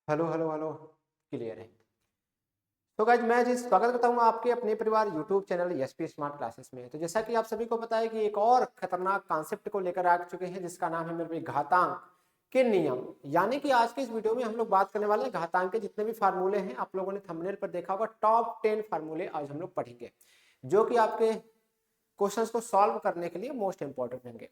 Hello hello hello. Clear है। तो guys मैं जी स्वागत करता हूँ आपके अपने परिवार YouTube channel SP smart classes में। तो जैसा कि आप सभी को पता है कि एक और खतरनाक कॉन्सेप्ट को लेकर आ चुके हैं जिसका नाम है मेरे भाई घातांक के नियम। यानी कि आज के इस वीडियो में हम लोग बात करने वाले हैं घातांक के जितने भी फार्मूले हैं। आप लोगों ने थंबनेल पर देखा होगा टॉप 10 फार्मूले आज हम लोग पढ़ेंगे जो कि आपके क्वेश्चंस को सॉल्व करने के लिए मोस्ट इंपॉर्टेंट होंगे।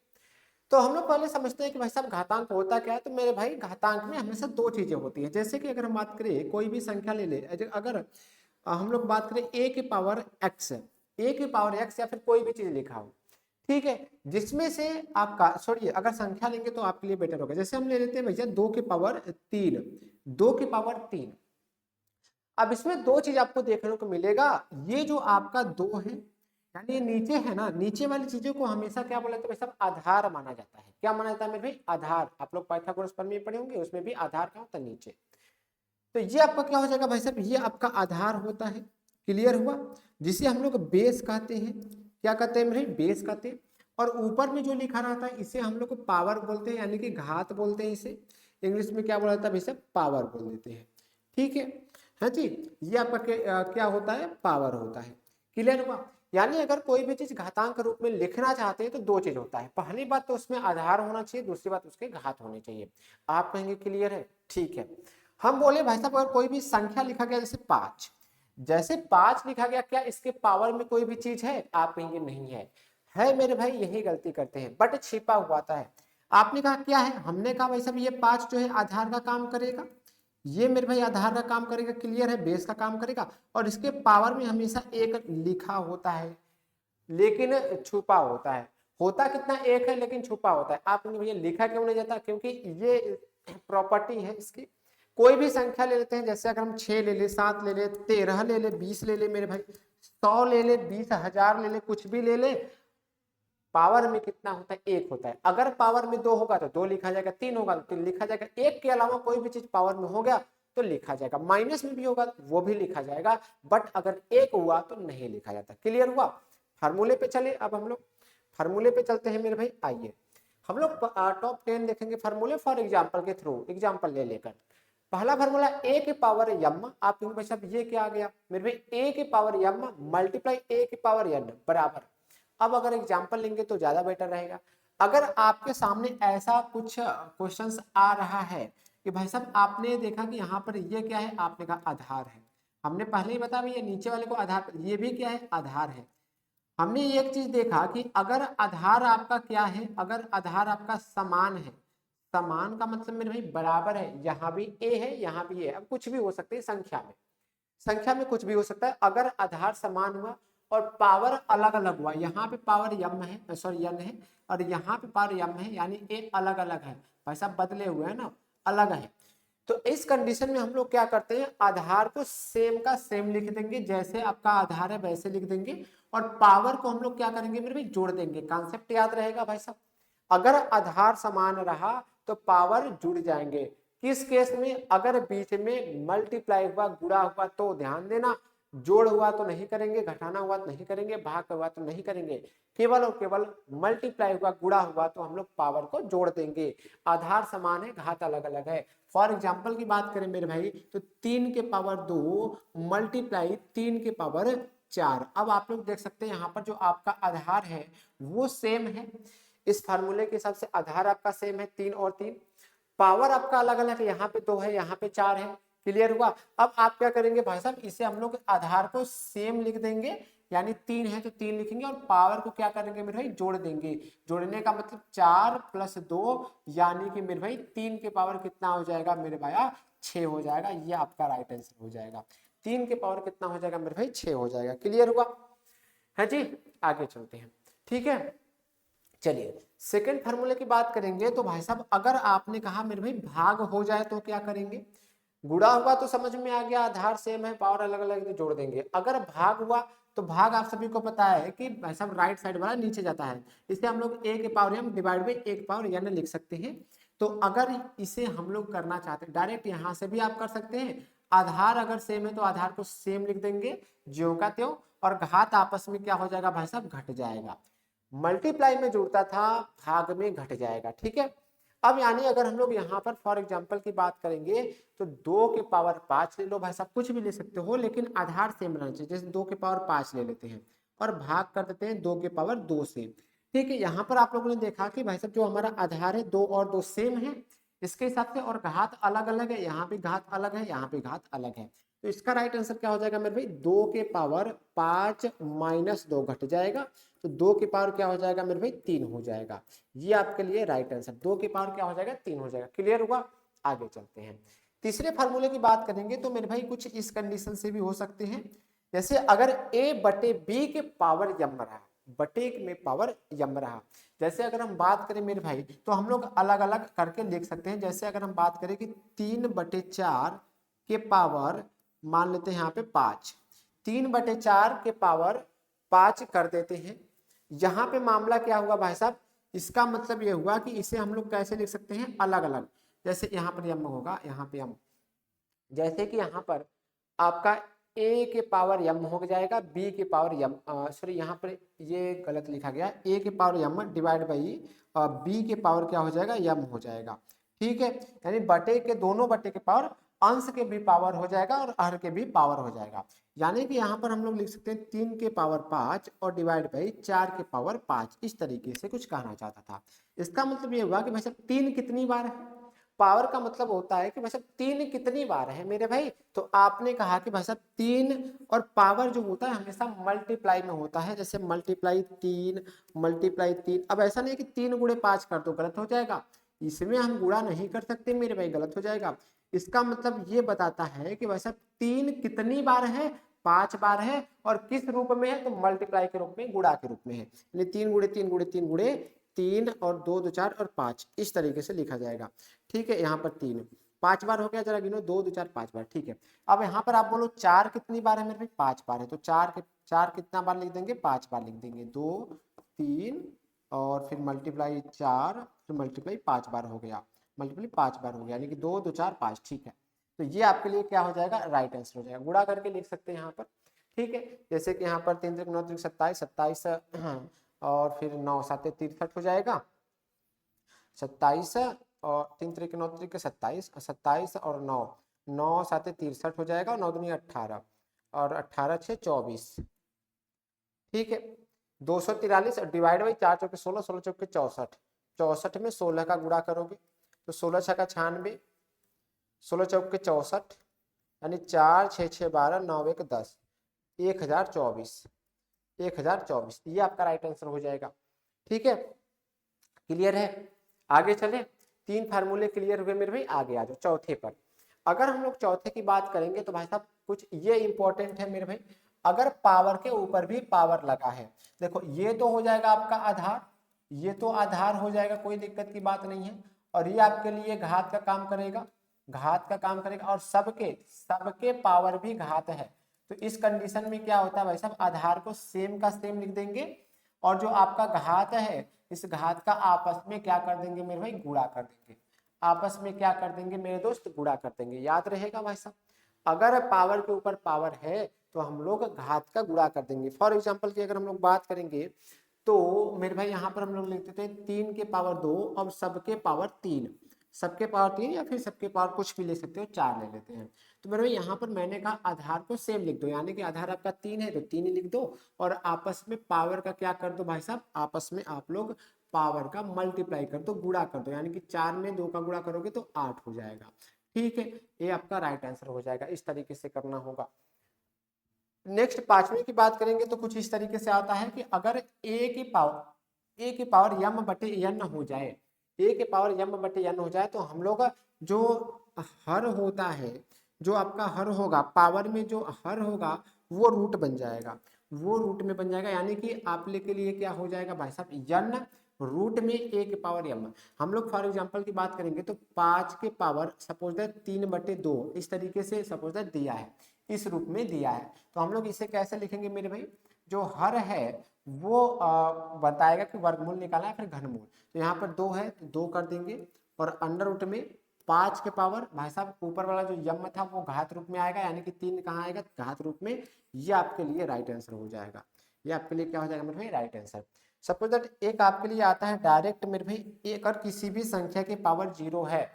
तो हम लोग पहले समझते हैं कि भाई साहब घातांक होता क्या है। तो मेरे भाई घातांक में हमेशा दो चीजें होती हैं। जैसे कि अगर हम बात करें कोई भी संख्या ले ले, अगर हम लोग बात करें ए की पावर एक्स, ए की पावर एक्स या फिर कोई भी चीज लिखा हो, ठीक है, जिसमें से आपका सॉरी अगर संख्या लेंगे तो आपके लिए बेटर होगा। जैसे हम ले लेते हैं भैया 2 की पावर 3, 2 की पावर 3। अब इसमें दो चीज आपको देखने को मिलेगा। ये जो आपका दो है यानी ये नीचे है ना, नीचे वाली चीजों को हमेशा क्या बोला जाता है भाई साहब, आधार माना जाता है। क्या माना जाता है मेरे भाई? आधार। आप लोग पाइथागोरस प्रमेय पढ़े होंगे, उसमें भी आधार क्या होता है? नीचे। तो ये आपका क्या हो जाएगा भाई साहब, ये आपका आधार होता है। क्लियर हुआ? जिसे हम लोग बेस कहते हैं। क्या कहते हैं मेरे? बेस कहते हैं। और ऊपर में जो लिखा रहता है इसे हम लोग पावर बोलते हैं, यानी कि घात बोलते हैं। इसे इंग्लिश में क्या बोला जाता है भाई साहब? पावर बोल देते हैं। ठीक है। हाँ जी। ये आपका क्या होता है? पावर होता है। क्लियर हुआ? यानी अगर कोई भी चीज घातांक रूप में लिखना चाहते हैं तो दो चीज होता है। पहली बात तो उसमें आधार होना चाहिए, दूसरी बात उसके घात होने चाहिए। आप कहेंगे क्लियर है? ठीक है। हम बोले भाई साहब अगर कोई भी संख्या लिखा गया जैसे 5, जैसे 5 लिखा गया, क्या इसके पावर में कोई भी चीज है? आप कहेंगे नहीं है मेरे भाई। यही गलती करते हैं, बट छिपा हुआ था है। आपने कहा क्या है? हमने कहा भाई साहब ये 5 जो है आधार का काम करेगा। ये मेरे भाई आधार का काम करेगा। क्लियर है? बेस का काम करेगा। और इसके पावर में हमेशा एक लिखा होता है लेकिन छुपा होता है। होता कितना? एक है लेकिन छुपा होता है। आप भैया लिखा क्यों नहीं जाता? क्योंकि ये प्रॉपर्टी है इसकी। कोई भी संख्या ले लेते हैं, जैसे अगर हम 6 ले ले, 7 ले ले, 13 ले ले, 20 ले ले मेरे भाई, 100 ले ले, 20,000 ले ले, कुछ भी ले ले, पावर में कितना होता है? एक होता है। अगर पावर में 2 होगा तो 2 लिखा जाएगा, 3 होगा तो 3 लिखा जाएगा। एक के अलावा कोई भी चीज पावर में हो गया तो लिखा जाएगा। माइनस में भी होगा वो भी लिखा जाएगा, बट अगर एक हुआ तो नहीं लिखा जाता। क्लियर हुआ? फार्मूले पे चले। अब हम लोग फार्मूले पे चलते हैं मेरे भाई। आइए हम लोग टॉप 10 देखेंगे फार्मूले फॉर एग्जाम्पल के थ्रू, एग्जाम्पल ले लेकर। पहला फार्मूला ए के पावर यम। आप कहेंगे भाई साहब ये क्या आ गया मेरे भाई? ए के पावर यम मल्टीप्लाई ए के पावर एन बराबर। अब अगर एग्जाम्पल लेंगे तो ज्यादा बेटर रहेगा। अगर आपके सामने ऐसा कुछ क्वेश्चंस आ रहा है कि भाई साहब आपने देखा कि यहाँ पर ये क्या है, आपने कहा आधार है। हमने पहले ही बताया भैया नीचे वाले को आधार, ये भी क्या है? आधार है। हमने एक चीज देखा कि अगर आधार आपका क्या है, अगर आधार आपका समान है, समान का मतलब मेरे भाई बराबर है, यहाँ भी ए है यहाँ भी ए। अब कुछ भी हो सकती है संख्या में, संख्या में कुछ भी हो सकता है। अगर आधार समान हुआ और पावर अलग अलग हुआ, यहाँ पे पावर यम है, सॉरी यन है, और यहाँ पे पावर यम है, यानी ए अलग अलग है भाई साहब, बदले हुए हैं ना, अलग है। तो इस कंडीशन में हम लोग क्या करते हैं? आधार को सेम का सेम लिख देंगे, जैसे आपका आधार है वैसे लिख देंगे। और पावर को हम लोग क्या करेंगे मेरे भाई? जोड़ देंगे। कॉन्सेप्ट याद रहेगा भाई साहब। अगर आधार समान रहा तो पावर जुड़ जाएंगे। किस केस में? अगर बीच में मल्टीप्लाई हुआ, गुणा हुआ तो ध्यान देना, जोड़ हुआ तो नहीं करेंगे, घटाना हुआ तो नहीं करेंगे, भाग हुआ तो नहीं करेंगे। केवल और केवल मल्टीप्लाई हुआ, गुणा हुआ तो हम लोग पावर को जोड़ देंगे। आधार समान है, घात अलग अलग है। फॉर एग्जाम्पल की बात करें मेरे भाई तो 3 के पावर 2 मल्टीप्लाई 3 के पावर 4। अब आप लोग देख सकते हैं यहाँ पर जो आपका आधार है वो सेम है। इस फार्मूले के हिसाब से आधार आपका सेम है, 3 और 3। पावर आपका अलग अलग है, यहाँ पे 2 है यहाँ पे 4 है। क्लियर हुआ? अब आप क्या करेंगे भाई साहब, इसे हम लोग आधार को सेम लिख देंगे, यानी 3 है तो 3 लिखेंगे, और पावर को क्या करेंगे मेरे भाई? जोड़ देंगे। जोड़ने का मतलब 4 + 2, यानी कि मेरे भाई 3 के पावर कितना हो जाएगा मेरे भाई? 6 हो जाएगा। ये आपका राइट आंसर हो जाएगा। 3 के पावर कितना हो जाएगा मेरे भाई? 6 हो जाएगा। क्लियर हुआ है जी? आगे चलते हैं। ठीक है, चलिए सेकेंड फार्मूले की बात करेंगे। तो भाई साहब अगर आपने कहा मेरे भाई भाग हो जाए तो क्या करेंगे? गुणा हुआ तो समझ में आ गया, आधार सेम है, पावर अलग अलग तो जोड़ देंगे। अगर भाग हुआ तो भाग आप सभी को पता है कि भाई साहब राइट साइड वाला नीचे जाता है, इसे हम लोग ए के पावर एम डिवाइड बाई ए के पावर एन लिख सकते हैं। तो अगर इसे हम लोग करना चाहते हैं डायरेक्ट यहां से भी आप कर सकते हैं। आधार अगर सेम है तो आधार को सेम लिख देंगे, ज्यों का त्यों, और घात आपस में क्या हो जाएगा भाई साहब? घट जाएगा। मल्टीप्लाई में जुड़ता था, भाग में घट जाएगा। ठीक है। अब यानी अगर हम लोग यहाँ पर फॉर एग्जांपल की बात करेंगे तो 2 के पावर 5 ले लो भाई साहब, कुछ भी ले सकते हो लेकिन आधार सेम रहना चाहिए। जैसे 2 के पावर 5 ले लेते हैं और भाग कर देते हैं 2 के पावर 2 से। ठीक है, यहाँ पर आप लोगों ने देखा कि भाई साहब जो हमारा आधार है 2 और 2 सेम है इसके हिसाब से, और घात अलग अलग है, यहाँ पे घात अलग है, यहाँ पे घात अलग है। तो इसका राइट आंसर क्या हो जाएगा मेरे भाई, 2 के पावर 5 माइनस 2 घट जाएगा, तो 2 के पावर क्या हो जाएगा मेरे भाई, 3 हो जाएगा। ये आपके लिए राइट आंसर, 2 के पावर क्या हो जाएगा, 3 हो जाएगा। क्लियर हुआ? आगे चलते हैं। तीसरे फार्मूले की बात करेंगे तो मेरे भाई कुछ इस कंडीशन से भी हो सकते हैं, जैसे अगर a बटे b के पावर यम रहा, बटे में पावर यम रहा। जैसे अगर हम बात करें मेरे भाई तो हम लोग अलग अलग करके लिख सकते हैं। जैसे अगर हम बात करें कि 3/4 के पावर मान लेते हैं यहाँ पे 5, 3/4 के पावर 5 कर देते हैं। यहाँ पे मामला क्या हुआ भाई साहब, इसका मतलब ये हुआ कि इसे हम लोग कैसे लिख सकते हैं, अलग अलग। जैसे यहाँ पर यम होगा, यहाँ पे यम, जैसे कि यहाँ पर आपका a के पावर यम हो जाएगा, b के पावर यम, सॉरी यहाँ पर ये गलत लिखा गया, a के power m divide by b के पावर क्या हो जाएगा, यम हो जाएगा। ठीक है, यानी बटे के दोनों बटे के पावर, अंश के भी पावर हो जाएगा और हर के भी पावर हो जाएगा। यानी कि यहाँ पर हम लोग लिख सकते हैं 3 के पावर 5 और डिवाइड बाई 4 के पावर 5, इस तरीके से कुछ कहना चाहता था। इसका मतलब ये हुआ कि भाई साहब 3 कितनी बार है, पावर का मतलब होता है कि भाई साहब 3 कितनी बार है मेरे भाई, तो आपने कहा कि भाई साहब 3, और पावर जो होता है हमेशा मल्टीप्लाई में होता है, जैसे मल्टीप्लाई 3 मल्टीप्लाई 3। अब ऐसा नहीं कि 3 गुणे 5 कर दो, गलत हो जाएगा, इसमें हम गुणा नहीं कर सकते मेरे भाई, गलत हो जाएगा। इसका मतलब ये बताता है कि भाई साहब 3 कितनी बार है, 5 बार है, और किस रूप में है, तो मल्टीप्लाई के रूप में, गुणा के रूप में है। यानी 3 गुणे 3 गुणे 3 गुणे 3 और 2 2 4 और 5, इस तरीके से लिखा जाएगा। ठीक है, यहाँ पर 3 5 बार हो गया, जरा गिनो, 2 2 4 5 बार। ठीक है, अब यहाँ पर आप बोलो 4 कितनी बार है मेरे भाई, 5 बार है, तो 4 कितना बार लिख देंगे, 5 बार लिख देंगे, 2 3 और फिर मल्टीप्लाई 4, फिर मल्टीप्लाई 5 बार हो गया, मल्टीप्लाई 5 बार हो गया, यानी कि 2 2 4 5। ठीक है, तो ये आपके लिए क्या हो जाएगा, राइट आंसर हो जाएगा। गुणा करके लिख सकते हैं यहाँ पर। ठीक है, जैसे कि यहाँ पर 3 3 9 3 27 27 और फिर 9 7 63 हो जाएगा, 27 और 3 3 9 3 27, 27 और 9 9 7 63 हो जाएगा, 9 दूनी 18 और 18 6 24। ठीक है, 243 और डिवाइड बाई 4 चौके 16, 16 चौके 64, 64 में 16 का गुणा करोगे तो 16 छक्का 96, 16 चौके 64, यानी 4 6 6 12 9 1 10, 1024, 1024, ये आपका राइट आंसर हो जाएगा। ठीक है, क्लियर है? आगे चले, 3 फार्मूले क्लियर हुए मेरे भाई, आगे आ जाओ चौथे पर। अगर हम लोग चौथे की बात करेंगे तो भाई साहब कुछ ये इंपॉर्टेंट है मेरे भाई, अगर पावर के ऊपर भी पावर लगा है, देखो ये तो हो जाएगा आपका आधार, ये तो आधार हो जाएगा, कोई दिक्कत की बात नहीं है, और ये आपके लिए घात का काम करेगा, घात का काम करेगा, और सबके सबके पावर भी घात है। तो इस कंडीशन में क्या होता है भाई साहब, आधार को सेम का सेम लिख देंगे, और जो आपका घात है इस घात का आपस में क्या कर देंगे मेरे भाई, गुणा कर देंगे, आपस में क्या कर देंगे मेरे दोस्त, गुणा कर देंगे। याद रहेगा भाई साहब, अगर पावर के ऊपर पावर है तो हम लोग घात का गुणा कर देंगे। फॉर एग्जांपल की अगर हम लोग बात करेंगे तो मेरे भाई यहाँ पर हम लोग लिखते थे 3 के पावर 2 और सबके पावर 3, सबके पावर 3 या फिर सबके पावर कुछ भी ले सकते हो, 4 ले लेते हैं। तो मेरे भाई यहाँ पर मैंने कहा आधार को सेम लिख दो, यानी कि आधार आपका 3 है तो 3 ही लिख दो, और आपस में पावर का क्या कर दो भाई साहब, आपस में आप लोग पावर का मल्टीप्लाई कर दो, गुणा कर दो, यानी कि 4 में 2 का गुणा करोगे तो 8 हो जाएगा। ठीक है, ये आपका राइट आंसर हो जाएगा, इस तरीके से करना होगा। नेक्स्ट 5वें की बात करेंगे तो कुछ इस तरीके से आता है कि अगर ए की पावर यम बटे एन हो जाए, ए के पावर यम बटे एन हो जाए, तो हम लोग जो हर होता है, जो आपका हर होगा पावर में, जो हर होगा वो रूट बन जाएगा, वो रूट में बन जाएगा, यानी कि आप लोग के लिए क्या हो जाएगा भाई साहब, एन रूट में ए के पावर यम। हम लोग फॉर एग्जांपल की बात करेंगे तो 5 के पावर सपोज दैट 3/2 इस तरीके से सपोज दैट दिया है, इस रूप में दिया है, तो हम लोग इसे कैसे लिखेंगे मेरे भाई, जो हर है वो बताएगा कि वर्गमूल निकालना है फिर घनमूल। तो यहाँ पर 2 है तो 2 कर देंगे, और अंडर रूट में 5 के पावर भाई साहब ऊपर वाला जो यम था वो घात रूप में आएगा, यानी कि 3 कहाँ आएगा, घात रूप में। ये आपके लिए राइट आंसर हो जाएगा, ये आपके लिए क्या हो जाएगा मेरे भाई, राइट आंसर। सपोज दैट एक आपके लिए आता है डायरेक्ट मेरे भाई, एक और किसी भी संख्या के पावर 0 है,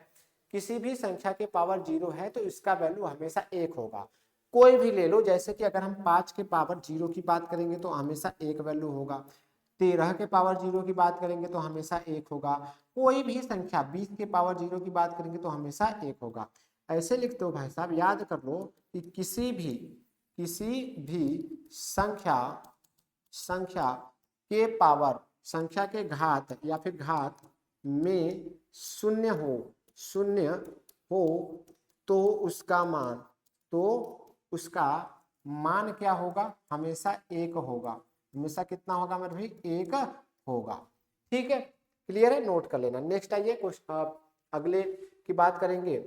किसी भी संख्या के पावर 0 है तो इसका वैल्यू हमेशा 1 होगा। कोई भी ले लो, जैसे कि अगर हम 5 के पावर 0 की बात करेंगे तो हमेशा 1 वैल्यू होगा, 13 के पावर 0 की बात करेंगे तो हमेशा 1 होगा, कोई भी संख्या 20 के पावर 0 की बात करेंगे तो हमेशा 1 होगा। ऐसे लिखते हो भाई साहब, याद कर लो कि किसी भी संख्या संख्या के पावर, संख्या के घात या फिर घात में शून्य हो तो उसका मान क्या होगा, हमेशा 1 होगा। हमेशा कितना होगा मेरे भाई, 1 होगा। ठीक है, क्लियर है, नोट कर लेना। नेक्स्ट आइए अगले की बात करेंगे,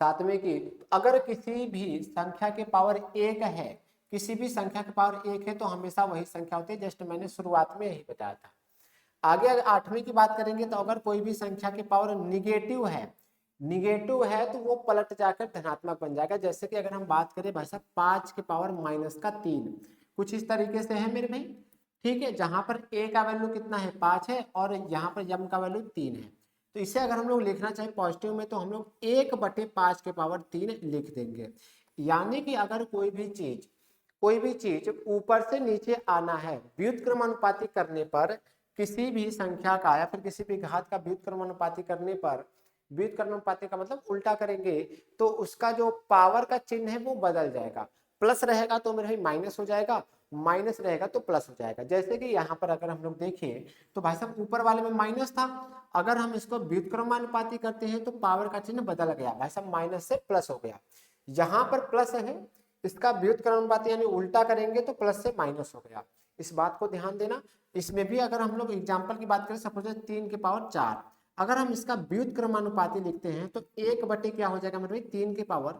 सातवें की। अगर किसी भी संख्या के पावर 1 है, किसी भी संख्या के पावर 1 है तो हमेशा वही संख्या होती है, जस्ट मैंने शुरुआत में यही बताया था। आगे अगर 8वीं की बात करेंगे तो अगर कोई भी संख्या के पावर निगेटिव है तो वो पलट जाकर धनात्मक बन जाएगा। जैसे कि अगर हम बात करें भाई साहब 5 के पावर -3, कुछ इस तरीके से है मेरे भाई। ठीक है, जहां पर a का वैल्यू कितना है, 5 है, और यहाँ पर m का वैल्यू 3 है। तो इसे अगर हम लोग लिखना चाहे पॉजिटिव में तो हम लोग 1/5 के पावर 3 लिख देंगे। यानी कि अगर कोई भी चीज ऊपर से नीचे आना है, व्युत्क्रमानुपाती करने पर किसी भी संख्या का या फिर किसी भी घात का व्युत्क्रमानुपाती करने पर, व्युत्क्रमानुपाती का मतलब उल्टा करेंगे तो उसका जो पावर का चिन्ह है वो बदल जाएगा। प्लस रहेगा तो मेरे भाई माइनस हो जाएगा, माइनस रहेगा तो प्लस हो जाएगा। जैसे कि यहाँ पर अगर हम लोग देखें तो भाई साहब ऊपर वाले में माइनस था, अगर हम इसको व्युत्क्रमानुपाती करते हैं तो पावर का चिन्ह बदल गया, भाई साहब माइनस से प्लस हो गया। यहाँ पर प्लस है, इसका व्युत्क्रमानुपाती यानी उल्टा करेंगे तो प्लस से माइनस हो गया। इस बात को ध्यान देना। इसमें भी अगर हम लोग एग्जाम्पल की बात करें, सपोज 3 के पावर 4, अगर हम इसका व्युत्क्रमानुपाती लिखते हैं तो 1 क्या हो जाएगा मेरे भाई, 3 के पावर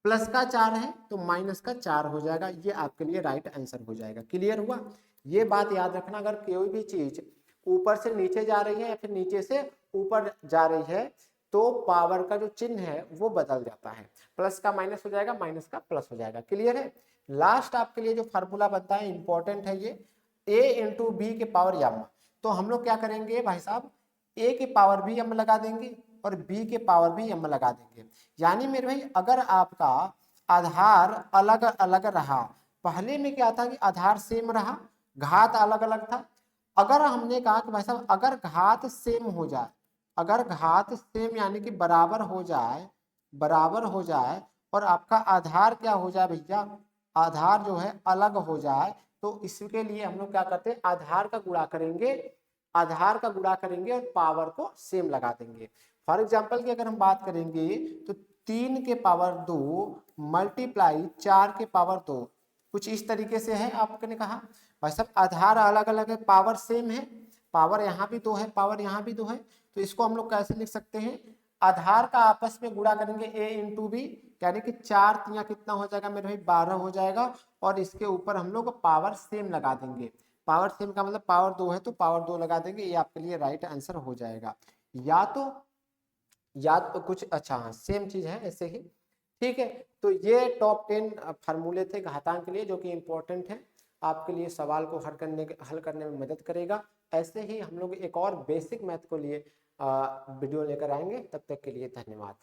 प्लस का 4 है तो माइनस का 4 हो जाएगा। ये आपके लिए राइट आंसर हो जाएगा। क्लियर हुआ? ये बात याद रखना, अगर कोई भी चीज ऊपर से नीचे जा रही है या फिर नीचे से ऊपर जा रही है तो पावर का जो चिन्ह है वो बदल जाता है, प्लस का माइनस हो जाएगा, माइनस का प्लस हो जाएगा। क्लियर है? लास्ट आपके लिए जो फार्मूला बनता है इंपॉर्टेंट है ये, a इंटू बी के पावर m। तो हम लोग क्या करेंगे भाई साहब, a के पावर भी m लगा देंगे और b के पावर भी m लगा देंगे। यानी मेरे भाई अगर आपका आधार अलग अलग रहा, पहले में क्या था कि आधार सेम रहा, घात अलग अलग था। अगर हमने कहा कि भाई साहब अगर घात सेम हो जाए, अगर घात सेम यानी कि बराबर हो जाए और आपका आधार क्या हो जाए भैया, आधार जो है अलग हो जाए, तो इसके लिए हम लोग क्या करते हैं, आधार का गुणा करेंगे और पावर को सेम लगा देंगे। फॉर एग्जाम्पल की अगर हम बात करेंगे तो 3 के पावर 2 मल्टीप्लाई 4 के पावर 2, कुछ इस तरीके से है। आपने कहा भाई साहब आधार अलग अलग है, पावर सेम है, पावर यहाँ भी 2 है, पावर यहाँ भी 2 है, तो इसको हम लोग कैसे लिख सकते हैं, आधार का आपस में गुणा करेंगे a इंटू बी, यानी कि 4 तिया कितना हो जाएगा मेरे भाई, 12 हो जाएगा, और इसके ऊपर हम लोग पावर सेम लगा देंगे। पावर सेम का मतलब पावर 2 है तो पावर 2 लगा देंगे, ये आपके लिए राइट आंसर हो जाएगा। या तो कुछ अच्छा, हाँ सेम चीज है ऐसे ही। ठीक है, तो ये टॉप 10 फार्मूले थे घातांक के लिए जो कि इंपॉर्टेंट है, आपके लिए सवाल को हल करने में मदद करेगा। ऐसे ही हम लोग एक और बेसिक मैथ को लिए वीडियो लेकर आएंगे। तब तक के लिए धन्यवाद।